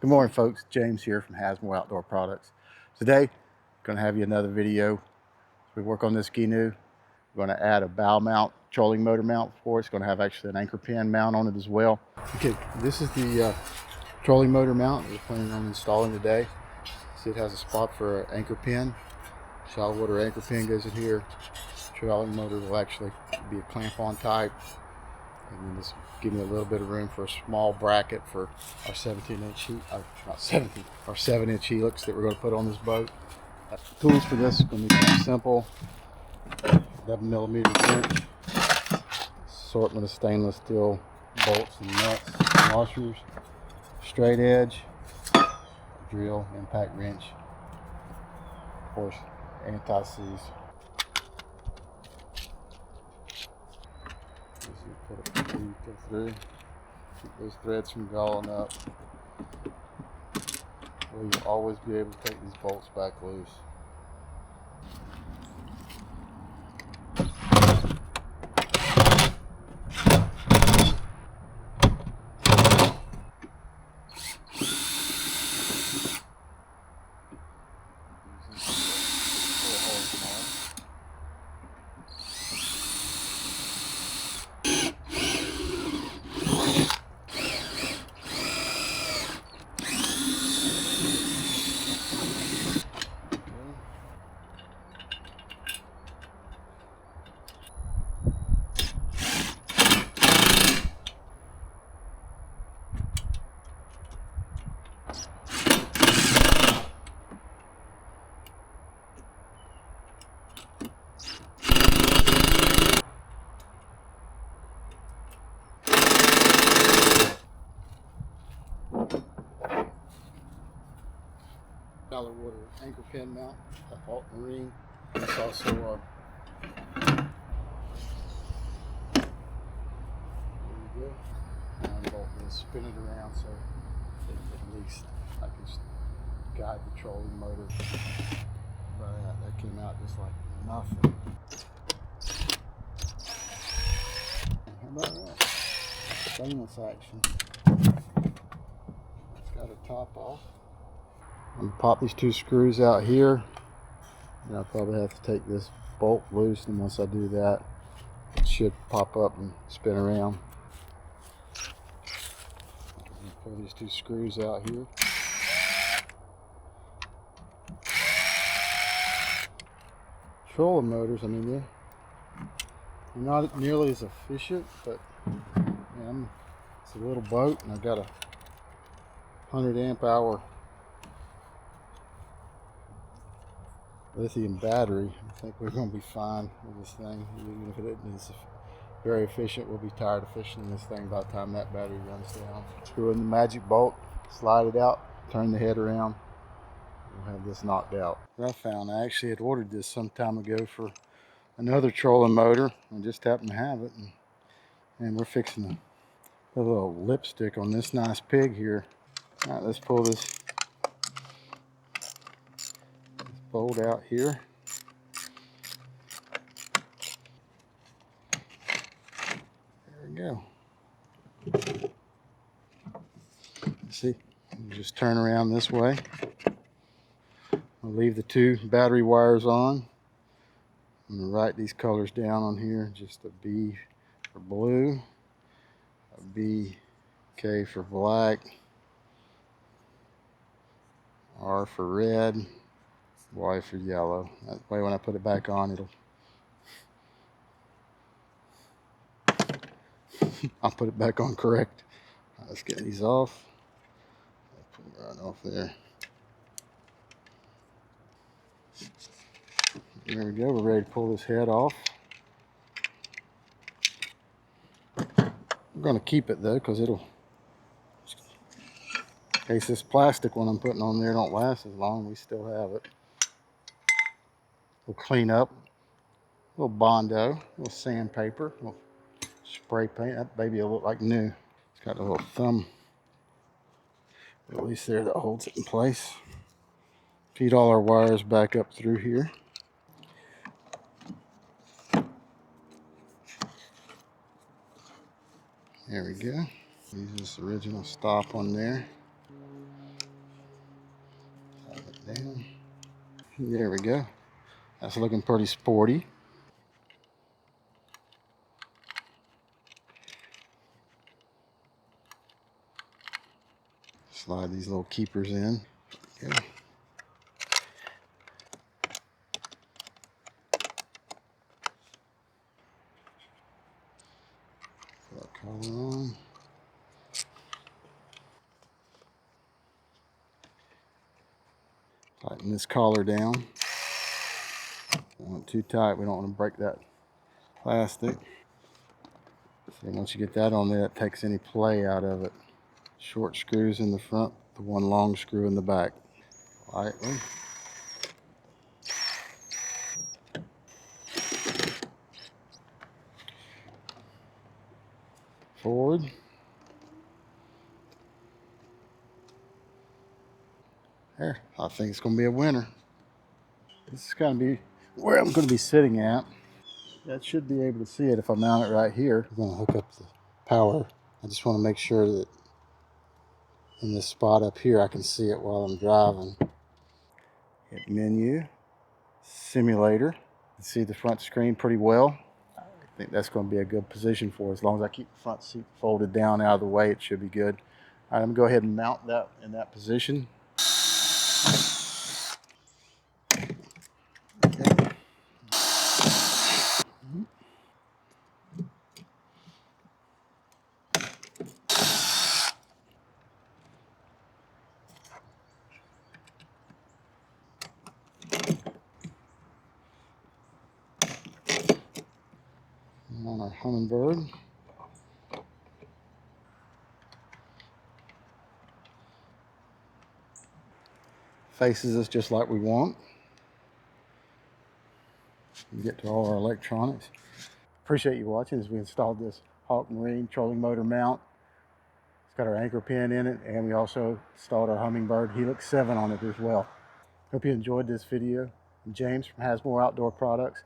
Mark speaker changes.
Speaker 1: Good morning, folks. James here from Hasmo Outdoor Products. Today, I'm going to have you another video. We work on this Gheenoe. We're going to add a bow mount, trolling motor mount for it. It's going to have actually an anchor pin mount on it as well. Okay, this is the trolling motor mount we're planning on installing today. See, it has a spot for an anchor pin. Shallow water anchor pin goes in here. Trolling motor will actually be a clamp-on type. And then this give me a little bit of room for a small bracket for our 17-inch not 17, our 7-inch Helix that we're going to put on this boat. The tools for this are going to be pretty simple. 11mm wrench, assortment of stainless steel bolts and nuts, and washers, straight edge, drill, impact wrench, of course, anti-seize. Put it through, keep those threads from galling up. You'll always be able to take these bolts back loose. Shallow water anchor pin mount, a Halk Marine. It's also there you go. And bolt will spin it around so at least I can guide the trolling motor. That came out just like nothing. How about that? Stainless action. It's got a top off. I'm going to pop these two screws out here. And I'll probably have to take this bolt loose, and once I do that, it should pop up and spin around. Pull these two screws out here. Trolling motors, I mean, they're not nearly as efficient, but it's a little boat, and I've got a 100 amp hour lithium battery. I think we're going to be fine with this thing. Even if it isn't very efficient, we'll be tired of fishing this thing by the time that battery runs down. Screw in the magic bolt, slide it out, turn the head around. We'll have this knocked out. What I found, I actually had ordered this some time ago for another trolling motor. I just happened to have it, and we're fixing to put a little lipstick on this nice pig here. All right, let's pull this bolt out here. There we go. See, you just turn around this way. I'll leave the two battery wires on. I'm going to write these colors down on here. Just a B for blue, a B, K for black, R for red, Y for yellow. That way when I put it back on, I'll put it back on correct. Right, let's get these off. Put them right off there. There we go. We're ready to pull this head off. I'm going to keep it though, because in case this plastic one I'm putting on there don't last as long, we still have it. We'll clean up. A little Bondo, a little sandpaper, a little spray paint. That baby will look like new. It's got a little thumb release there that holds it in place. Feed all our wires back up through here. There we go. Use this original stop on there. There we go. That's looking pretty sporty. Slide these little keepers in. Okay. Put that collar on. Tighten this collar down. Don't want it too tight. We don't want to break that plastic. So once you get that on there, it takes any play out of it. Short screws in the front, the one long screw in the back. Lightly. Forward. There, I think it's going to be a winner. This is going to be where I'm going to be sitting at. That should be able to see it if I mount it right here. I'm going to hook up the power. I just want to make sure that in this spot up here I can see it while I'm driving. Hit menu, simulator. You can see the front screen pretty well. I think that's going to be a good position for us. As long as I keep the front seat folded down out of the way, it should be good. All right, I'm going to go ahead and mount that in that position. Okay. On our humminbird. Faces us just like we want. We get to all our electronics. Appreciate you watching as we installed this Halk Marine trolling motor mount. It's got our anchor pin in it, and we also installed our humminbird Helix 7 on it as well. Hope you enjoyed this video. I'm James from Hasmore Outdoor Products.